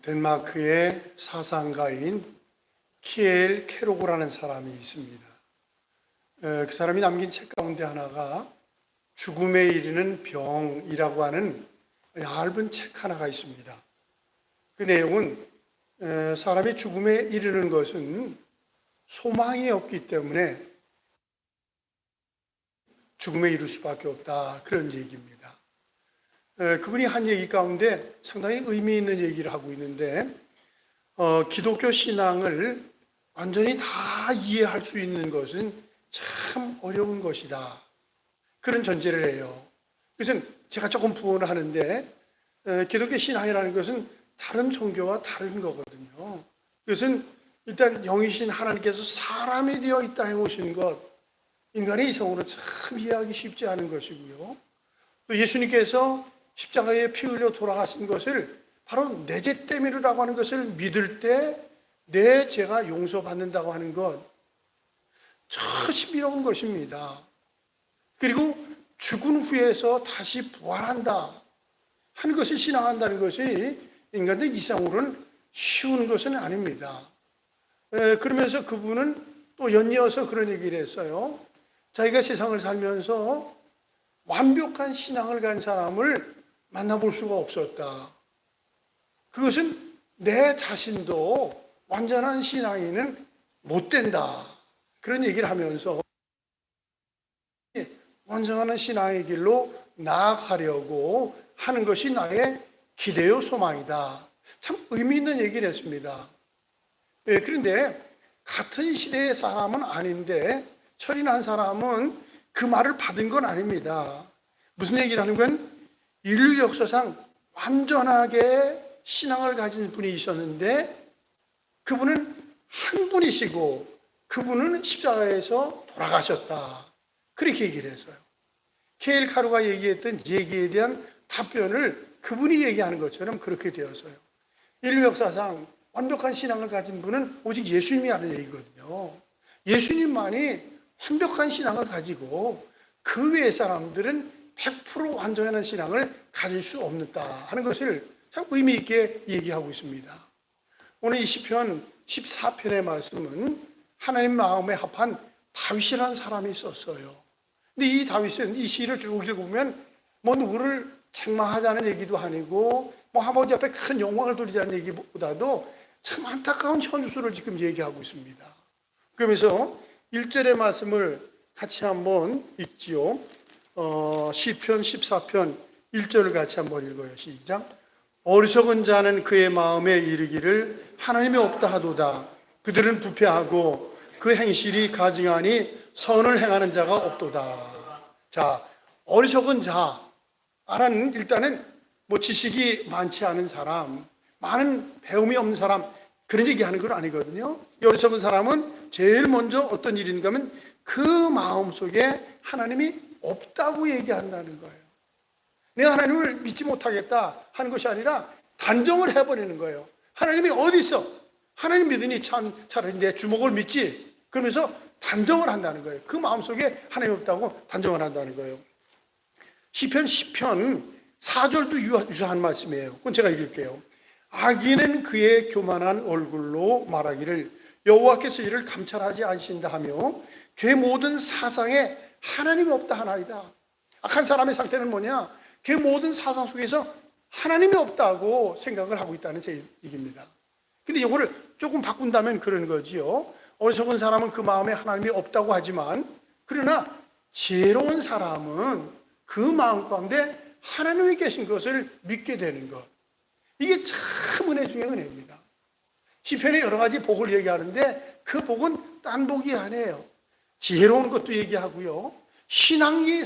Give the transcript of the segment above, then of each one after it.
덴마크의 사상가인 키엘 케로고라는 사람이 있습니다. 그 사람이 남긴 책 가운데 하나가 죽음에 이르는 병이라고 하는 얇은 책 하나가 있습니다. 그 내용은 사람이 죽음에 이르는 것은 소망이 없기 때문에 죽음에 이를 수밖에 없다, 그런 얘기입니다. 그분이 한 얘기 가운데 상당히 의미 있는 얘기를 하고 있는데, 기독교 신앙을 완전히 다 이해할 수 있는 것은 참 어려운 것이다, 그런 전제를 해요. 그것은 제가 조금 부언을 하는데, 기독교 신앙이라는 것은 다른 종교와 다른 거거든요. 그것은 일단 영이신 하나님께서 사람이 되어 있다 해오신 것, 인간의 이성으로 참 이해하기 쉽지 않은 것이고요. 또 예수님께서 십자가에 피 흘려 돌아가신 것을 바로 내 죄 때문이라고 하는 것을 믿을 때 내 죄가 용서받는다고 하는 것, 참 신비로운 것입니다. 그리고 죽은 후에서 다시 부활한다 하는 것을 신앙한다는 것이 인간들 이상으로는 쉬운 것은 아닙니다. 그러면서 그분은 또 연이어서 그런 얘기를 했어요. 자기가 세상을 살면서 완벽한 신앙을 가진 사람을 만나볼 수가 없었다. 그것은 내 자신도 완전한 신앙인은 못 된다, 그런 얘기를 하면서 완전한 신앙의 길로 나아가려고 하는 것이 나의 기대요 소망이다. 참 의미 있는 얘기를 했습니다. 그런데 같은 시대의 사람은 아닌데 철인한 사람은 그 말을 받은 건 아닙니다. 무슨 얘기를 하는 건, 인류 역사상 완전하게 신앙을 가진 분이 있었는데 그분은 한 분이시고 그분은 십자가에서 돌아가셨다, 그렇게 얘기를 했어요. 케일 카루가 얘기했던 얘기에 대한 답변을 그분이 얘기하는 것처럼 그렇게 되었어요. 인류 역사상 완벽한 신앙을 가진 분은 오직 예수님이 하는 얘기거든요. 예수님만이 완벽한 신앙을 가지고 그 외의 사람들은 100% 완전한 신앙을 가질 수 없다 하는 것을 참 의미 있게 얘기하고 있습니다. 오늘 이 시편 14편의 말씀은 하나님 마음에 합한 다윗이라는 사람이 썼어요. 근데 이 다윗은 이 시를 쭉 읽어보면 뭐 누구를 책망하자는 얘기도 아니고 뭐 아버지 앞에 큰 영광을 돌리자는 얘기보다도 참 안타까운 현주소를 지금 얘기하고 있습니다. 그러면서 1절의 말씀을 같이 한번 읽지요. 시편 14편 1절을 같이 한번 읽어요. 시작. 어리석은 자는 그의 마음에 이르기를 하나님이 없다 하도다. 그들은 부패하고 그 행실이 가증하니 선을 행하는 자가 없도다. 자, 어리석은 자라는 일단은 뭐 지식이 많지 않은 사람, 많은 배움이 없는 사람, 그런 얘기하는 건 아니거든요. 어리석은 사람은 제일 먼저 어떤 일인가 하면 그 마음속에 하나님이 없다고 얘기한다는 거예요. 내가 하나님을 믿지 못하겠다 하는 것이 아니라 단정을 해버리는 거예요. 하나님이 어디 있어? 하나님 믿으니 차라리 내 주먹을 믿지. 그러면서 단정을 한다는 거예요. 그 마음속에 하나님이 없다고 단정을 한다는 거예요. 시편 10편 4절도 유사한 말씀이에요. 그건 제가 읽을게요. 악인은 그의 교만한 얼굴로 말하기를 여호와께서 이를 감찰하지 않으신다 하며 그의 모든 사상에 하나님이 없다 하나이다. 악한 사람의 상태는 뭐냐? 그의 모든 사상 속에서 하나님이 없다고 생각을 하고 있다는 제 얘기입니다. 근데 이거를 조금 바꾼다면 그런 거지요. 어리석은 사람은 그 마음에 하나님이 없다고 하지만 그러나 지혜로운 사람은 그 마음 가운데 하나님이 계신 것을 믿게 되는 것. 이게 참 은혜 중에 은혜입니다. 시편에 여러 가지 복을 얘기하는데 그 복은 딴 복이 아니에요. 지혜로운 것도 얘기하고요. 신앙이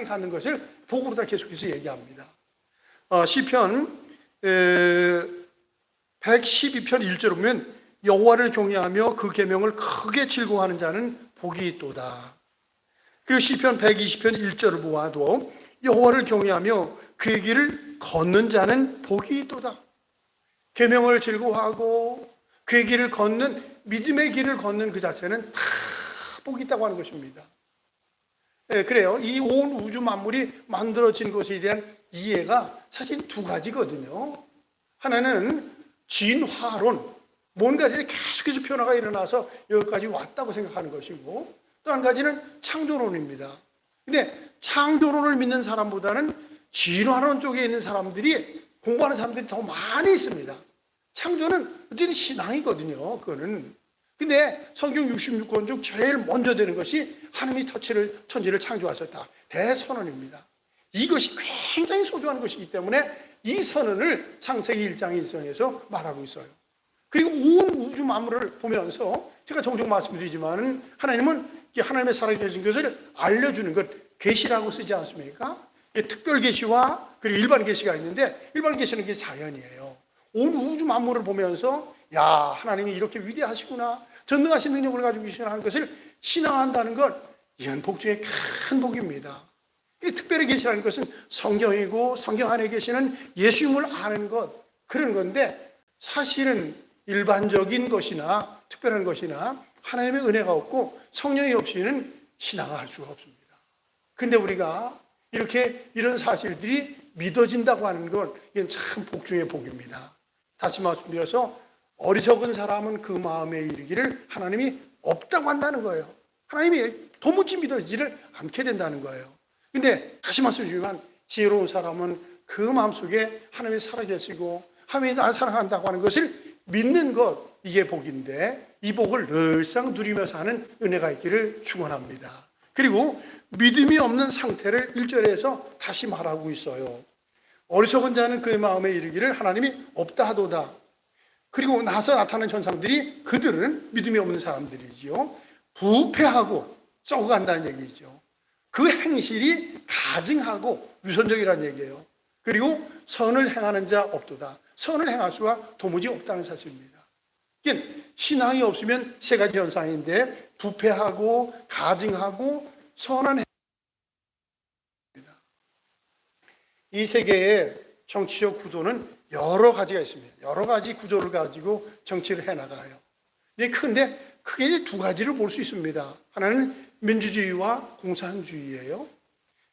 갖는 것을 복으로 다 계속해서 얘기합니다. 시편 112편 1절을 보면 여호와를 경외하며 그 계명을 크게 즐거워하는 자는 복이 있도다. 그리고 시편 120편 1절을 보아도 여호와를 경외하며 그의 길을 걷는 자는 복이 있도다. 계명을 즐거워하고 그의 길을 걷는, 믿음의 길을 걷는 그 자체는 다 복이 있다고 하는 것입니다. 그래요. 이 온 우주 만물이 만들어진 것에 대한 이해가 사실 두 가지거든요. 하나는 진화론, 뭔가 계속해서 변화가 일어나서 여기까지 왔다고 생각하는 것이고, 또 한 가지는 창조론입니다. 근데 창조론을 믿는 사람보다는 진화론 쪽에 있는 사람들이, 공부하는 사람들이 더 많이 있습니다. 창조는 어쨌든 신앙이거든요, 그거는. 근데 성경 66권 중 제일 먼저 되는 것이 하나님이 천지를 창조하셨다, 대선언입니다. 이것이 굉장히 소중한 것이기 때문에 이 선언을 창세기 1장 1절에서 말하고 있어요. 그리고 온 우주 만물을 보면서 제가 종종 말씀드리지만, 하나님은 하나님의 살아계신 것을 알려주는 것, 계시라고 쓰지 않습니까? 특별 계시와 그리고 일반 계시가 있는데, 일반 계시는 게 자연이에요. 온 우주 만물을 보면서 야, 하나님이 이렇게 위대하시구나, 전능하신 능력을 가지고 계시는 것을 신앙한다는 것, 이건 복 중에 큰 복입니다. 특별히 계시라는 것은 성경이고, 성경 안에 계시는 예수님을 아는 것, 그런 건데, 사실은 일반적인 것이나 특별한 것이나 하나님의 은혜가 없고 성령이 없이는 신앙을 할 수가 없습니다. 근데 우리가 이렇게 이런 사실들이 믿어진다고 하는 건, 이건 참 복 중의 복입니다. 다시 말씀드려서, 어리석은 사람은 그 마음에 이르기를 하나님이 없다고 한다는 거예요. 하나님이 도무지 믿어지지를 않게 된다는 거예요. 근데 다시 말씀드리지만, 지혜로운 사람은 그 마음속에 하나님이 살아계시고 하나님이 나를 사랑한다고 하는 것을 믿는 것, 이게 복인데, 이 복을 늘상 누리며 사는 은혜가 있기를 축원합니다. 그리고 믿음이 없는 상태를 1절에서 다시 말하고 있어요. 어리석은 자는 그의 마음에 이르기를 하나님이 없다 하도다. 그리고 나서 나타나는 현상들이, 그들은 믿음이 없는 사람들이지요, 부패하고 썩어간다는 얘기죠. 그 행실이 가증하고 위선적이라는 얘기예요. 그리고 선을 행하는 자 없도다. 선을 행할 수가 도무지 없다는 사실입니다. 신앙이 없으면 세 가지 현상인데, 부패하고 가증하고 선한 행위입니다. 이 세계의 정치적 구도는 여러 가지가 있습니다. 여러 가지 구조를 가지고 정치를 해나가요. 근데 크게 두 가지를 볼 수 있습니다. 하나는 민주주의와 공산주의예요.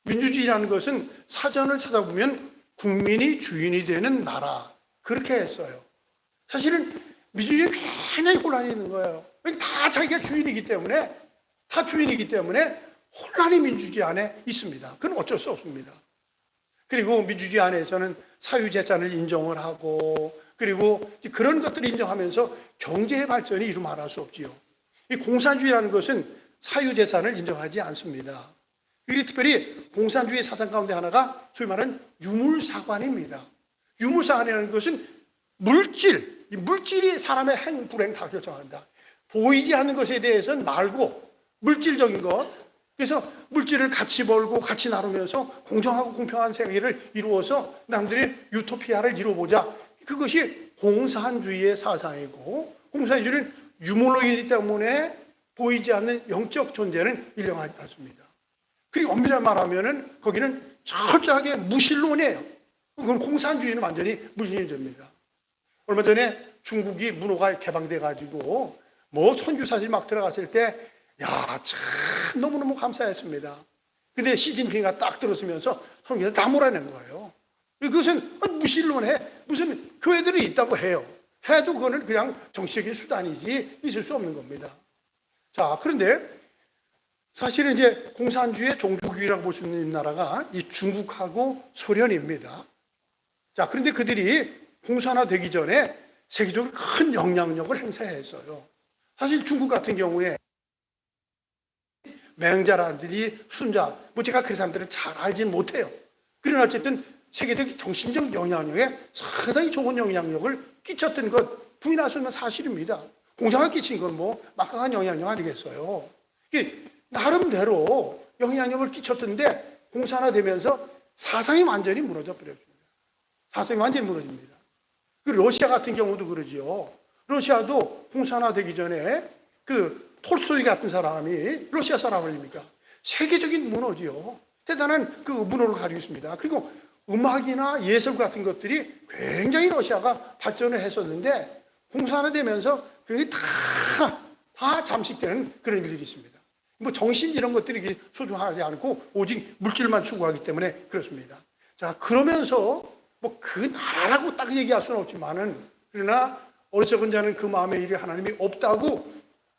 민주주의라는 것은 사전을 찾아보면 국민이 주인이 되는 나라, 그렇게 했어요. 사실은 민주주의는 굉장히 혼란이 있는 거예요. 다 자기가 주인이기 때문에, 혼란이 민주주의 안에 있습니다. 그건 어쩔 수 없습니다. 그리고 민주주의 안에서는 사유재산을 인정을 하고, 그리고 그런 것들을 인정하면서 경제의 발전이 이루 말할 수 없지요. 이 공산주의라는 것은 사유재산을 인정하지 않습니다. 그리고 특별히 공산주의 사상 가운데 하나가 소위 말하는 유물사관입니다. 유물사관이라는 것은 물질이 사람의 행, 불행 다 결정한다. 보이지 않는 것에 대해서는 말고 물질적인 것, 그래서 물질을 같이 벌고 같이 나누면서 공정하고 공평한 세계를 이루어서 남들이 유토피아를 이루어보자. 그것이 공산주의의 사상이고, 공산주의는 유물론이기 때문에 보이지 않는 영적 존재는 인정하지 않습니다. 그리고 엄밀히 말하면 거기는 철저하게 무신론이에요. 그건 공산주의는 완전히 무신이 됩니다. 얼마 전에 중국이 문호가 개방돼 가지고 선교사들이 막 들어갔을 때, 야, 참 너무너무 감사했습니다. 근데 시진핑이가 딱 들어서면서 선교사 다 몰아낸 거예요. 그것은 무신론에 무슨 교회들이 있다고 해요. 해도 그거는 그냥 정치적인 수단이지 있을 수 없는 겁니다. 자, 그런데 사실은 이제 공산주의의 종주국이라고 볼 수 있는 나라가 이 중국하고 소련입니다. 자, 그런데 그들이 공산화되기 전에 세계적으로 큰 영향력을 행사했어요. 사실 중국 같은 경우에 맹자라든지 순자, 제가 그 사람들을 잘 알진 못해요. 그러나 어쨌든 세계적 정신적 영향력에 상당히 좋은 영향력을 끼쳤던 것, 부인할 수 없는 사실입니다. 공산화 끼친 건 막강한 영향력 아니겠어요. 나름대로 영향력을 끼쳤던데 공산화되면서 사상이 완전히 무너져 버렸습니다. 사상이 완전히 무너집니다. 러시아 같은 경우도 그러지요. 러시아도 공산화되기 전에 톨스토이 같은 사람이 러시아 사람입니까? 세계적인 문호지요. 대단한 문호를 가지고 있습니다. 그리고 음악이나 예술 같은 것들이 굉장히 러시아가 발전을 했었는데, 공산화되면서 그게 다 잠식되는 그런 일들이 있습니다. 정신 이런 것들이 소중하지 않고 오직 물질만 추구하기 때문에 그렇습니다. 자, 그러면서 그 나라라고 딱 얘기할 수는 없지만은, 그러나 어리석은 자는 그 마음의 일이 하나님이 없다고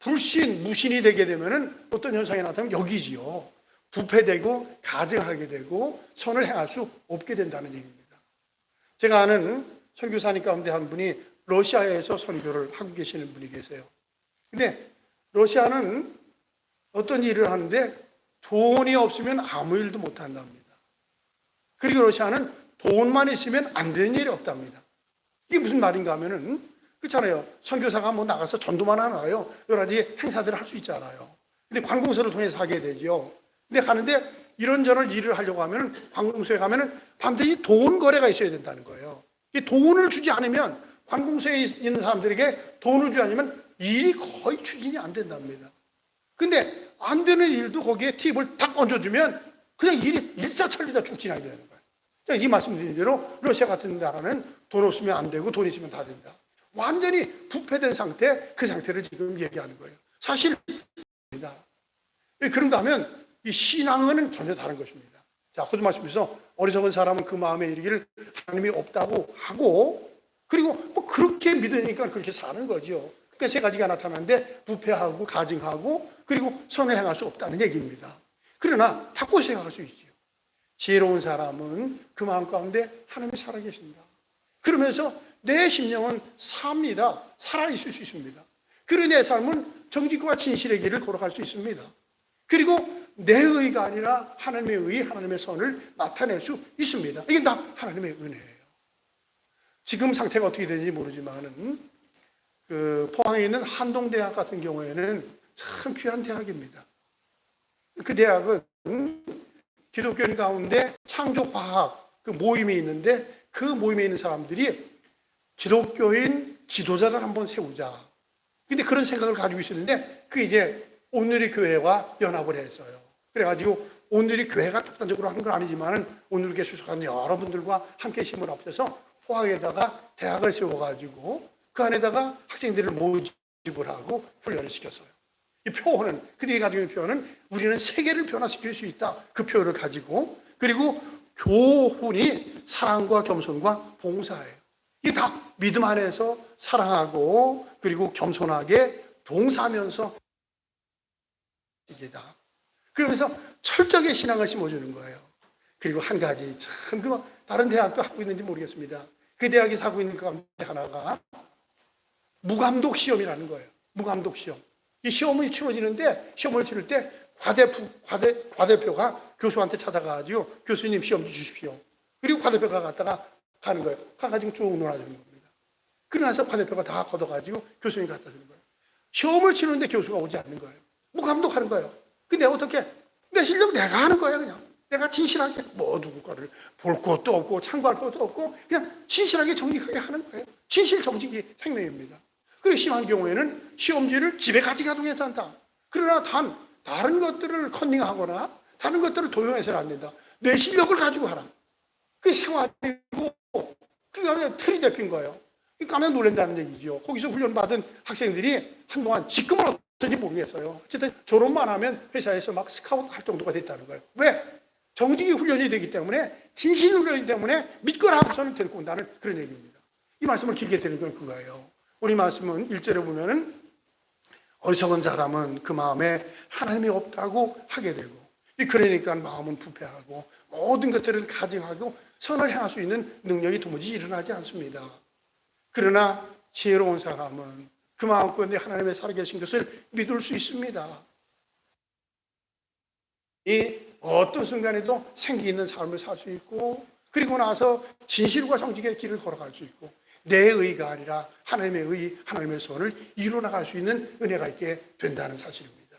무신이 되게 되면은 어떤 현상이 나타나면 여기지요. 부패되고 가증하게 되고 선을 행할 수 없게 된다는 얘기입니다. 제가 아는 선교사님 가운데 한 분이 러시아에서 선교를 하고 계시는 분이 계세요. 근데 러시아는 어떤 일을 하는데 돈이 없으면 아무 일도 못 한답니다. 그리고 러시아는 돈만 있으면 안 되는 일이 없답니다. 이게 무슨 말인가 하면은 그렇잖아요. 선교사가 뭐 나가서 전도만 하나요? 여러 가지 행사들을 할 수 있잖아요. 근데 관공서를 통해서 하게 되죠. 근데 가는데 이런저런 일을 하려고 하면 관공서에 가면은 반드시 돈 거래가 있어야 된다는 거예요. 이 돈을 주지 않으면 관공서에 있는 사람들에게 돈을 주지 않으면 일이 거의 추진이 안 된답니다. 근데 안 되는 일도 거기에 팁을 딱 얹어주면 그냥 일이 일사천리다 추진하게 되는 거예요. 이 말씀드린 대로 러시아 같은 나라는 돈 없으면 안 되고 돈 있으면 다 된다. 완전히 부패된 상태, 그 상태를 지금 얘기하는 거예요. 사실입니다. 그런가 하면 이 신앙은 전혀 다른 것입니다. 자, 호주 말씀에서 어리석은 사람은 그 마음에 이르기를 하나님이 없다고 하고, 그리고 뭐 그렇게 믿으니까 그렇게 사는 거죠. 그러니까 세 가지가 나타나는데 부패하고 가증하고 그리고 선을 행할 수 없다는 얘기입니다. 그러나 바꿔 생각할 수 있죠. 지혜로운 사람은 그 마음 가운데 하나님이 살아계신다. 그러면서 내 심령은 삽니다. 살아있을 수 있습니다. 그리고 내 삶은 정직과 진실의 길을 걸어갈 수 있습니다. 그리고 내 의가 아니라 하나님의 의, 하나님의 선을 나타낼 수 있습니다. 이게 다 하나님의 은혜예요. 지금 상태가 어떻게 되는지 모르지만은 그 포항에 있는 한동대학 같은 경우에는 참 귀한 대학입니다. 그 대학은 기독교인 가운데 창조과학 그 모임이 있는데 그 모임에 있는 사람들이 기독교인 지도자를 한번 세우자. 근데 그런 생각을 가지고 있었는데 그게 이제 오늘의 교회와 연합을 했어요. 그래가지고 오늘의 교회가 독단적으로 하는 건 아니지만은 오늘의 수석하는 여러분들과 함께 힘을 합쳐서 포항에다가 대학을 세워가지고 그 안에다가 학생들을 모집을 하고 훈련을 시켰어요. 이 표어는 그들이 가지고 있는 표어는 우리는 세계를 변화시킬 수 있다. 그 표어를 가지고 그리고 교훈이 사랑과 겸손과 봉사예요. 이게 다 믿음 안에서 사랑하고 그리고 겸손하게 봉사하면서 이게다. 그러면서 철저하게 신앙을 심어주는 거예요. 그리고 한 가지 참 다른 대학도 하고 있는지 모르겠습니다. 그 대학에서 하고 있는 그 가운데 하나가 무감독 시험이라는 거예요. 무감독 시험. 이 시험이 치러지는데 시험을 치를 때 과대표가 교수한테 찾아가가지고 교수님 시험 주십시오. 그리고 과대표가 갔다가 가는 거예요. 가가지고 쭉 놀아주는 겁니다. 그러나서 과대표가 다 걷어가지고 교수님 갖다 주는 거예요. 시험을 치는데 교수가 오지 않는 거예요. 무감독하는 거예요. 근데 어떻게 내 실력 내가 하는 거예요. 그냥 내가 진실하게 뭐 누구 거를 볼 것도 없고 참고할 것도 없고 그냥 진실하게 정직하게 하는 거예요. 진실 정직이 생명입니다. 그리고 심한 경우에는 시험지를 집에 가져가도 괜찮다. 그러나 다른 것들을 컨닝하거나 다른 것들을 도용해서는 안 된다. 내 실력을 가지고 하라. 그게 생활이고 그게 그냥 틀이 잡힌 거예요. 깜짝 놀란다는 얘기죠. 거기서 훈련받은 학생들이 한동안 직급을 어떤지 모르겠어요. 어쨌든 졸업만 하면 회사에서 막 스카우트 할 정도가 됐다는 거예요. 왜? 정직이 훈련이 되기 때문에 진실 훈련이기 때문에 믿거나 하고서는 데리고 온다는 그런 얘기입니다. 이 말씀을 길게 드리는 건 그거예요. 우리 말씀은 1절에 보면은 어리석은 사람은 그 마음에 하나님이 없다고 하게 되고 그러니까 마음은 부패하고 모든 것들을 가증하고 선을 행할 수 있는 능력이 도무지 일어나지 않습니다. 그러나 지혜로운 사람은 그 마음 가운데 하나님의 살아계신 것을 믿을 수 있습니다. 이 어떤 순간에도 생기 있는 삶을 살 수 있고 그리고 나서 진실과 정직의 길을 걸어갈 수 있고 내 의가 아니라 하나님의 의, 하나님의 선을 이루어나갈 수 있는 은혜가 있게 된다는 사실입니다.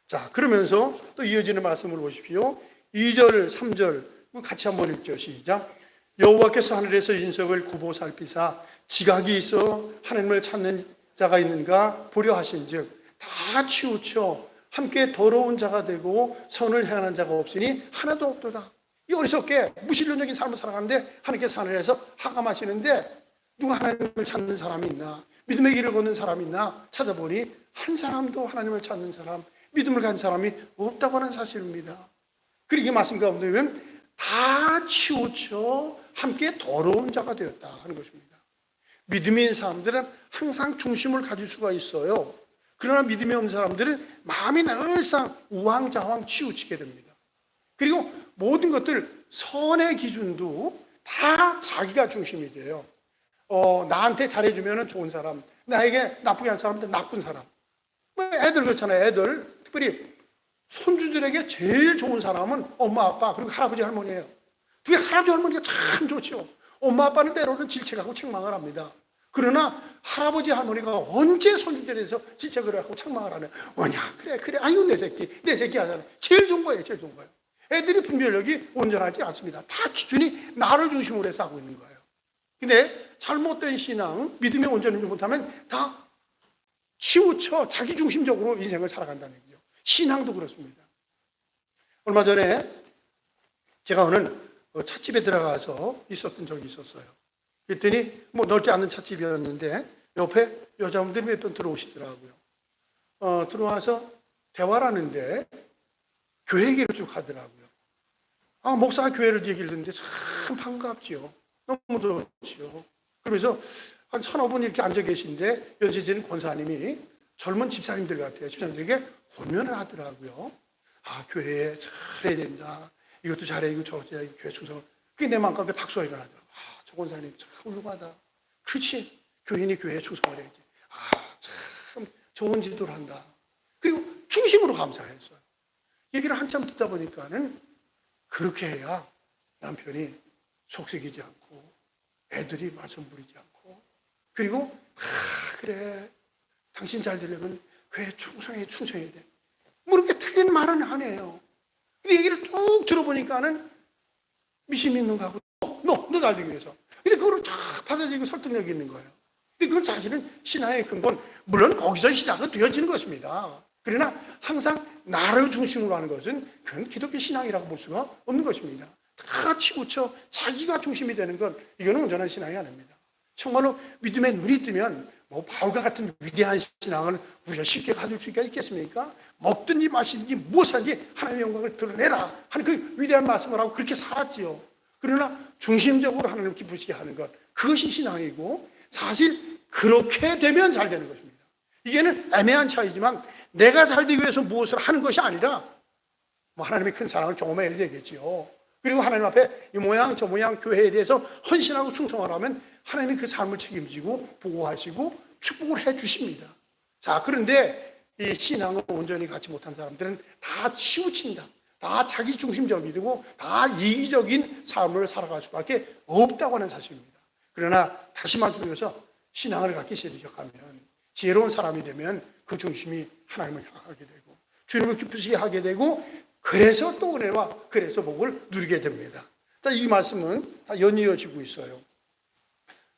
자, 그러면서 또 이어지는 말씀을 보십시오. 2절, 3절 같이 한번 읽죠. 시작. 여호와께서 하늘에서 인석을 굽어 살피사 지각이 있어 하나님을 찾는 자가 있는가 보려 하신즉 다 치우쳐 함께 더러운 자가 되고 선을 행하는 자가 없으니 하나도 없도다. 이 어리석게 무신론적인 삶을 살아가는데 하나님께서 하늘에서 하감하시는데 누가 하나님을 찾는 사람이 있나? 믿음의 길을 걷는 사람이 있나? 찾아보니 한 사람도 하나님을 찾는 사람, 믿음을 가진 사람이 없다고 하는 사실입니다. 그리고 이 말씀 가운데 보면 다 치우쳐 함께 더러운 자가 되었다 하는 것입니다. 믿음이 있는 사람들은 항상 중심을 가질 수가 있어요. 그러나 믿음이 없는 사람들은 마음이 늘상 우왕좌왕 치우치게 됩니다. 그리고 모든 것들 선의 기준도 다 자기가 중심이 돼요. 나한테 잘해주면 좋은 사람, 나에게 나쁘게 한 사람들 나쁜 사람. 애들 그렇잖아요. 애들 특별히 손주들에게 제일 좋은 사람은 엄마 아빠 그리고 할아버지 할머니예요. 그게 할아버지 할머니가 참 좋죠. 엄마 아빠는 때로는 질책하고 책망을 합니다. 그러나 할아버지 할머니가 언제 손주들에 대해서 질책을 하고 책망을 하냐. 뭐냐 그래 아유 내 새끼 하잖아요. 제일 좋은 거예요. 제일 좋은 거예요. 애들이 분별력이 온전하지 않습니다. 다 기준이 나를 중심으로 해서 하고 있는 거예요. 근데 잘못된 신앙, 믿음이 온전하지 못하면 다 치우쳐 자기 중심적으로 인생을 살아간다는 얘기죠. 신앙도 그렇습니다. 얼마 전에 제가 어느 찻집에 들어가서 있었던 적이 있었어요. 그랬더니 넓지 않은 찻집이었는데 옆에 여자분들이 몇 번 들어오시더라고요. 들어와서 대화를 하는데 교회 얘기를 쭉 하더라고요. 목사가 교회를 얘기를 듣는데 참 반갑지요. 너무 좋지요. 그러면서 한 서너 분 이렇게 앉아 계신데 연세진 권사님이 젊은 집사님들 같아요. 집사님들에게 권면을 하더라고요. 교회에 잘해야 된다. 이것도 잘해, 이거 저거 잘해, 교회 충성. 그게 내 마음 가운데 박수가 일어나더라고요. 저 권사님 참 훌륭하다. 그렇지. 교인이 교회에 충성을 해야지. 참 좋은 지도를 한다. 그리고 중심으로 감사했어요. 얘기를 한참 듣다 보니까는 그렇게 해야 남편이 속썩이지 않고 애들이 말씀 부리지 않고 그리고 그래 당신 잘 되려면 교회에 충성해야 돼. 그렇게 틀린 말은 안 해요. 그 얘기를 쭉 들어보니까는 미신 믿는 거하고 너 잘 되기 위해서. 근데 그거를 쫙 받아들이고 설득력이 있는 거예요. 근데 그건 사실은 신앙의 근본, 물론 거기서 시작은 되어지는 것입니다. 그러나 항상 나를 중심으로 하는 것은 그건 기독교 신앙이라고 볼 수가 없는 것입니다. 다 치우쳐 자기가 중심이 되는 건 이거는 온전한 신앙이 아닙니다. 정말로 믿음의 눈이 뜨면 바울과 같은 위대한 신앙을 우리가 쉽게 가질 수가 있겠습니까? 먹든지 마시든지 무엇하든지 하나님의 영광을 드러내라 하는 그 위대한 말씀을 하고 그렇게 살았지요. 그러나 중심적으로 하나님을 기쁘시게 하는 것, 그것이 신앙이고 사실 그렇게 되면 잘 되는 것입니다. 이게는 애매한 차이지만 내가 잘 되기 위해서 무엇을 하는 것이 아니라 하나님의 큰 사랑을 경험해야 되겠지요. 그리고 하나님 앞에 이 모양 저 모양 교회에 대해서 헌신하고 충성을 하면 하나님이 그 삶을 책임지고 보호하시고 축복을 해 주십니다. 자, 그런데 이 신앙을 온전히 갖지 못한 사람들은 다 치우친다. 다 자기 중심적이고 다 이기적인 삶을 살아갈 수밖에 없다고 하는 사실입니다. 그러나 다시 말씀드려서 신앙을 갖기 시작하면 지혜로운 사람이 되면 그 중심이 하나님을 향하게 되고 주님을 기쁘시게 하게 되고 그래서 또 은혜와 그래서 복을 누리게 됩니다. 이 말씀은 다 연이어지고 있어요.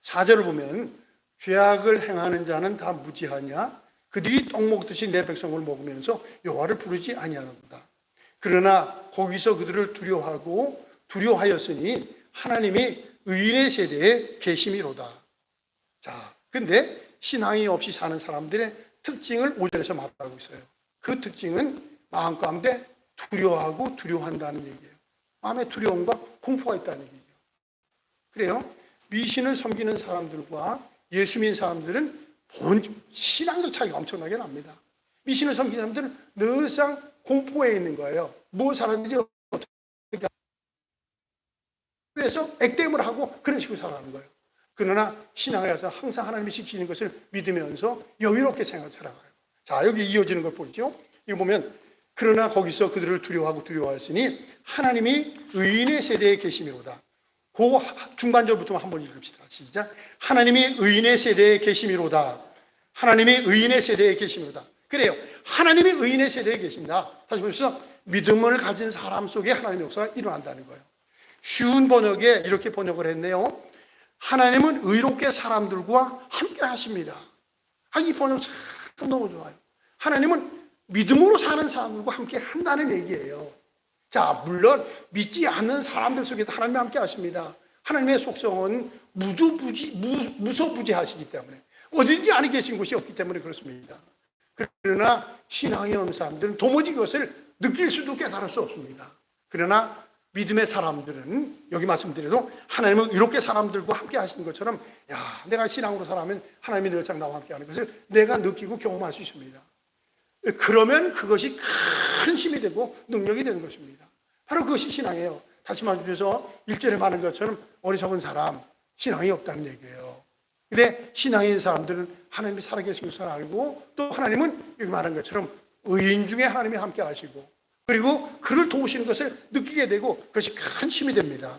4절을 보면 죄악을 행하는 자는 다 무지하냐 그들이 떡 먹듯이 내 백성을 먹으면서 여호와를 부르지 아니하는도다. 그러나 거기서 그들을 두려워하였으니 하나님이 의인의 세대에 계심이로다. 자, 근데 신앙이 없이 사는 사람들의 특징을 5절에서 말하고 있어요. 그 특징은 마음 가운데 두려워하고 두려워한다는 얘기예요. 마음에 두려움과 공포가 있다는 얘기죠. 그래요. 미신을 섬기는 사람들과 예수 믿는 사람들은 신앙적 차이가 엄청나게 납니다. 미신을 섬기는 사람들은 늘상 공포에 있는 거예요. 사람들이 어떻게 그래서 액땜을 하고 그런 식으로 살아가는 거예요. 그러나 신앙에 와서 항상 하나님이 지키는 것을 믿으면서 여유롭게 살아가요. 자, 여기 이어지는 걸 보죠. 이거 보면 그러나 거기서 그들을 두려워하고 두려워하였으니 하나님이 의인의 세대에 계심이로다. 그 중반절부터 한번 읽읍시다. 시작. 하나님이 의인의 세대에 계심이로다. 하나님이 의인의 세대에 계심이로다. 그래요. 하나님이 의인의 세대에 계신다. 다시 보시죠. 믿음을 가진 사람 속에 하나님의 역사가 일어난다는 거예요. 쉬운 번역에 이렇게 번역을 했네요. 하나님은 의롭게 사람들과 함께 하십니다. 이 번역 참 너무 좋아요. 하나님은 믿음으로 사는 사람들과 함께 한다는 얘기예요. 자, 물론 믿지 않는 사람들 속에도 하나님이 함께 하십니다. 하나님의 속성은 무소부지하시기 때문에 어딘지 아니 계신 곳이 없기 때문에 그렇습니다. 그러나 신앙이 없는 사람들은 도무지 그것을 느낄 수도 깨달을 수 없습니다. 그러나 믿음의 사람들은 여기 말씀드려도 하나님은 이렇게 사람들과 함께 하시는 것처럼 야, 내가 신앙으로 살아면 하나님이 늘상 나와 함께 하는 것을 내가 느끼고 경험할 수 있습니다. 그러면 그것이 큰 힘이 되고 능력이 되는 것입니다. 바로 그것이 신앙이에요. 다시 말해서 1절에 말한 것처럼 어리석은 사람, 신앙이 없다는 얘기예요. 근데 신앙인 사람들은 하나님이 살아계신 것을 알고 또 하나님은 여기 말한 것처럼 의인 중에 하나님이 함께 하시고 그리고 그를 도우시는 것을 느끼게 되고 그것이 큰 힘이 됩니다.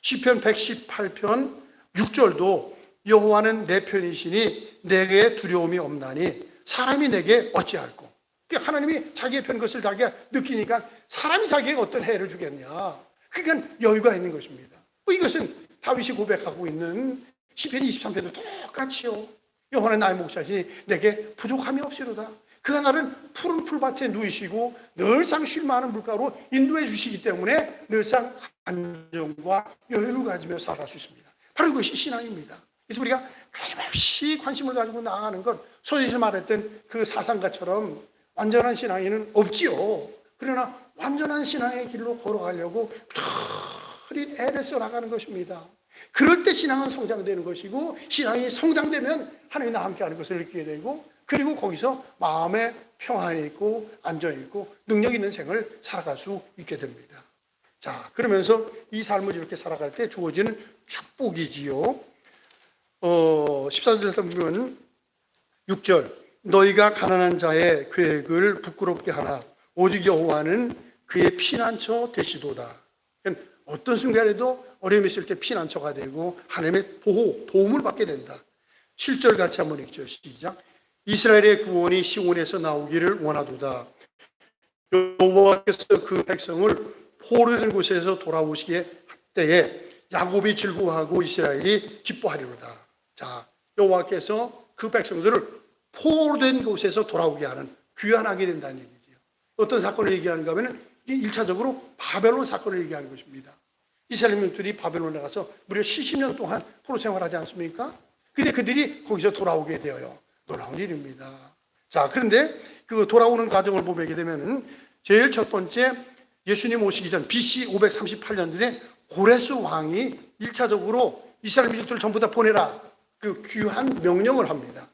시편 118편 6절도 여호와는 내 편이시니 내게 두려움이 없나니 사람이 내게 어찌할꼬. 하나님이 자기의 편 것을 자기가 느끼니까 사람이 자기에게 어떤 해를 주겠냐. 그러니까 여유가 있는 것입니다. 이것은 다윗이 고백하고 있는 시편 23편도 똑같이요. 여호와는 나의 목자시니 내게 부족함이 없이로다. 그가 나를 푸른 풀밭에 누이시고 늘상 쉴 만한 물가로 인도해 주시기 때문에 늘상 안정과 여유를 가지며 살아갈 수 있습니다. 바로 이것이 신앙입니다. 그래서 우리가 끊임없이 관심을 가지고 나아가는 것, 소위에서 말했던 그 사상가처럼 완전한 신앙에는 없지요. 그러나 완전한 신앙의 길로 걸어가려고 부지런히 애를 써나가는 것입니다. 그럴 때 신앙은 성장되는 것이고 신앙이 성장되면 하나님이 나와 함께하는 것을 느끼게 되고 그리고 거기서 마음에 평안이 있고 안정이 있고 능력 있는 생을 살아갈 수 있게 됩니다. 자, 그러면서 이 삶을 이렇게 살아갈 때 주어지는 축복이지요. 14절 보면 6절 너희가 가난한 자의 계획을 부끄럽게 하나 오직 여호와는 그의 피난처 되시도다. 어떤 순간에도 어려움이 있을 때 피난처가 되고 하나님의 보호, 도움을 받게 된다. 7절 같이 한번 읽죠. 시작. 이스라엘의 구원이 시온에서 나오기를 원하도다. 여호와께서 그 백성을 포로된 곳에서 돌아오시게 할 때에 야곱이 즐거워하고 이스라엘이 기뻐하리로다. 자, 여호와께서 그 백성들을 포로된 곳에서 돌아오게 하는 귀환하게 된다는 얘기죠. 어떤 사건을 얘기하는가 하면 이게 1차적으로 바벨론 사건을 얘기하는 것입니다. 이스라엘 민족들이 바벨론에 가서 무려 70년 동안 포로 생활하지 않습니까? 근데 그들이 거기서 돌아오게 되어요. 놀라운 일입니다. 자, 그런데 그 돌아오는 과정을 보게 되면 제일 첫 번째 예수님 오시기 전 BC 538년도에 고레스 왕이 1차적으로 이스라엘 민족들을 전부 다 보내라. 그 귀한 명령을 합니다.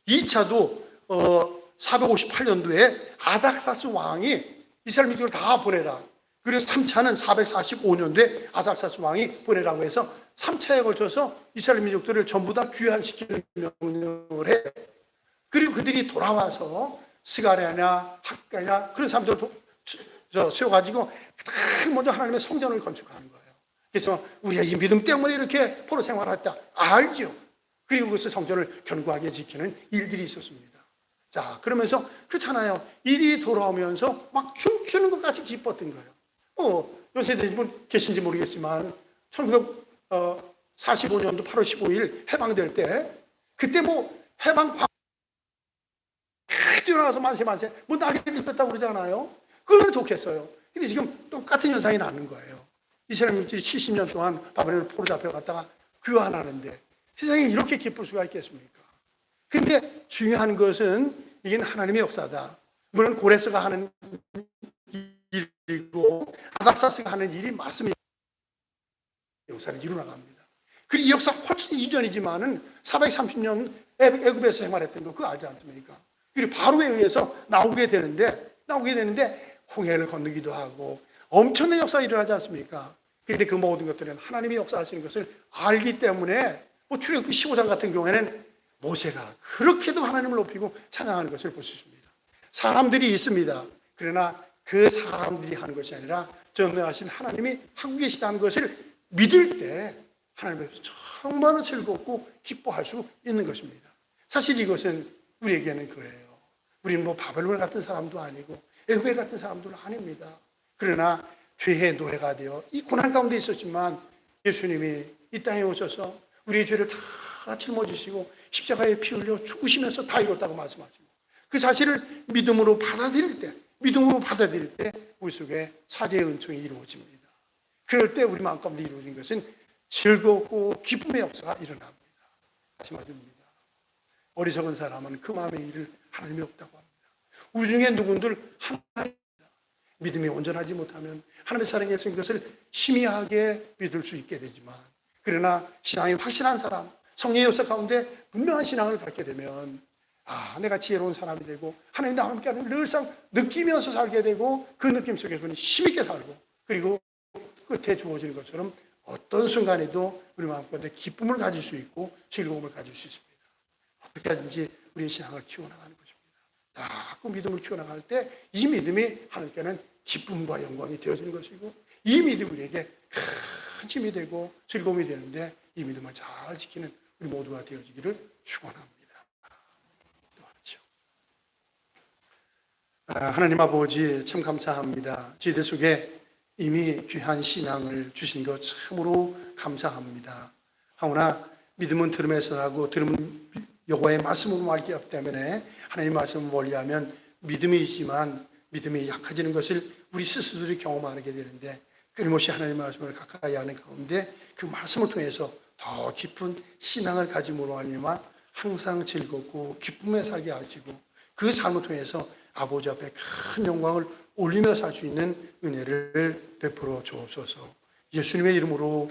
2차도 458년도에 아닥사스 왕이 이스라엘 민족을 다 보내라. 그래서 3차는 445년도에 아닥사스 왕이 보내라고 해서 3차에 걸쳐서 이스라엘 민족들을 전부 다 귀환시키는 명령을 해. 그리고 그들이 돌아와서 스가랴나 학가냐 그런 사람들을 세워가지고 가장 먼저 하나님의 성전을 건축하는 거예요. 그래서 우리가 이 믿음 때문에 이렇게 포로 생활했다 알죠. 그리고 그것을 성전을 견고하게 지키는 일들이 있었습니다. 자, 그러면서 그렇잖아요. 일이 돌아오면서 막 춤추는 것 같이 기뻤던 거예요. 연세대신 분 계신지 모르겠지만 1945년도 8월 15일 해방될 때 그때 해방 뛰어나가서 만세 날개를 폈다고 그러잖아요. 그러면 좋겠어요. 근데 지금 똑같은 현상이 나는 거예요. 이스라엘 민족이 70년 동안 바벨론에 포로 잡혀갔다가 귀환하는데 세상에 이렇게 기쁠 수가 있겠습니까? 근데 중요한 것은 이게 하나님의 역사다. 물론 고레스가 하는 일이고 아닥사스가 하는 일이 맞습니다. 역사를 이루어나갑니다. 그리고 이 역사 훨씬 이전이지만은 430년 애굽에서 생활했던 거 그거 알지 않습니까? 그리고 바로에 의해서 나오게 되는데 홍해를 건너기도 하고 엄청난 역사가 일어나지 않습니까? 그런데 그 모든 것들은 하나님이 역사하시는 것을 알기 때문에 출애굽기 15장 같은 경우에는 모세가 그렇게도 하나님을 높이고 찬양하는 것을 볼 수 있습니다. 사람들이 있습니다. 그러나 그 사람들이 하는 것이 아니라 전능하신 하나님이 하고 계시다는 것을 믿을 때 하나님 앞에서 정말로 즐겁고 기뻐할 수 있는 것입니다. 사실 이것은 우리에게는 그래요. 우리는 바벨론 같은 사람도 아니고 애굽 같은 사람도 아닙니다. 그러나 죄의 노예가 되어 이 고난 가운데 있었지만 예수님이 이 땅에 오셔서 우리의 죄를 다 짊어지시고 십자가에 피 흘려 죽으시면서 다 이뤘다고 말씀하시고 그 사실을 믿음으로 받아들일 때 우리 속에 사죄의 은총이 이루어집니다. 그럴 때 우리 마음 가운데 이루어진 것은 즐겁고 기쁨의 역사가 일어납니다. 다시 말씀드립니다. 어리석은 사람은 그 마음의 일을 하나님이 없다고 합니다. 우리 중에 누군들 하나님입니다. 믿음이 온전하지 못하면 하나님의 사랑의 약속인 것을 희미하게 믿을 수 있게 되지만, 그러나 신앙이 확실한 사람, 성령의 역사 가운데 분명한 신앙을 갖게 되면 내가 지혜로운 사람이 되고 하나님과 함께하는 늘상 느끼면서 살게 되고, 그 느낌 속에서는 힘있게 살고, 그리고 끝에 주어지는 것처럼 어떤 순간에도 우리 마음 가운데 기쁨을 가질 수 있고 즐거움을 가질 수 있습니다. 어떻게 하든지 우리의 신앙을 키워나가는 것입니다. 자꾸 믿음을 키워나갈 때 이 믿음이 하나님께는 기쁨과 영광이 되어지는 것이고, 이 믿음이 우리에게 큰 힘이 되고 즐거움이 되는데, 이 믿음을 잘 지키는 우리 모두가 되어지기를 축원합니다. 하나님 아버지, 참 감사합니다. 저희들 속에 이미 귀한 신앙을 주신 것 참으로 감사합니다. 하오나 믿음은 들음에서 나고 들음은 여호와의 말씀으로 알기 때문에 하나님의 말씀을 멀리하면 믿음이 있지만 믿음이 약해지는 것을 우리 스스로들이 경험하게 되는데, 끊임없이 하나님의 말씀을 가까이 하는 가운데 그 말씀을 통해서 더 깊은 신앙을 가짐으로 말미암아 항상 즐겁고 기쁨에 살게 하시고, 그 삶을 통해서 아버지 앞에 큰 영광을 올리며 살 수 있는 은혜를 베풀어 주옵소서. 예수님의 이름으로